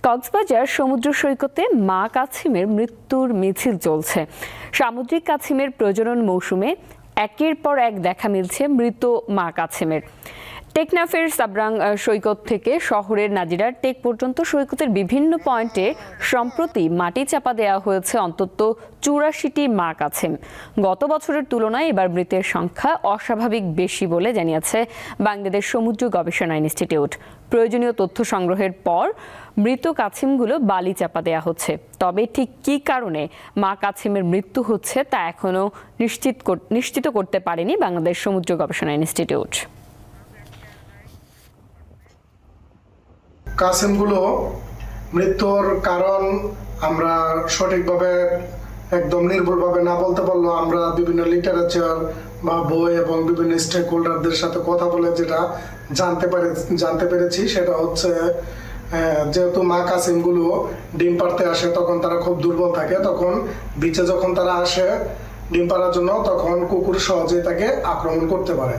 কক্সবাজার সমুদ্র সৈকতে মা কাছিমের মৃত্যুর মিছিল চলছে। সামুদ্রিক কাছিমের প্রজনন মৌসুমে একের পর এক দেখা মিলছে মৃত মা কাছিমের। টেকনাফের সাবরাং সৈকত থেকে শহরের নাজিরার টেক পর্যন্ত সৈকতের বিভিন্ন পয়েন্টে সম্প্রতি মাটি চাপা দেওয়া হয়েছে অন্তত ৮৪টি মা কাছিম। গত বছরের তুলনায় এবার মৃতের সংখ্যা অস্বাভাবিক বেশি বলে জানিয়েছে বাংলাদেশ সমুদ্র গবেষণা ইনস্টিটিউট। প্রয়োজনীয় তথ্য সংগ্রহের পর মৃত কাছিমগুলো বালি চাপা দেওয়া হচ্ছে। তবে ঠিক কী কারণে মা কাছিমের মৃত্যু হচ্ছে তা এখনও নিশ্চিত করতে পারেনি বাংলাদেশ সমুদ্র গবেষণা ইনস্টিটিউট। কাছিমগুলো মৃত্যুর কারণ আমরা সঠিকভাবে একদম নির্ভুলভাবে না বলতে পারলেও আমরা বিভিন্ন লিটারেচার বা বই এবং বিভিন্ন স্টেক হোল্ডারদের সাথে কথা বলে যেটা জানতে পেরেছি সেটা হচ্ছে যেহেতু মা কাছিমগুলো ডিম পাড়তে আসে তখন তারা খুব দুর্বল থাকে, তখন বিচে যখন তারা আসে ডিম পাড়ার জন্য তখন কুকুর সহজেই তাকে আক্রমণ করতে পারে।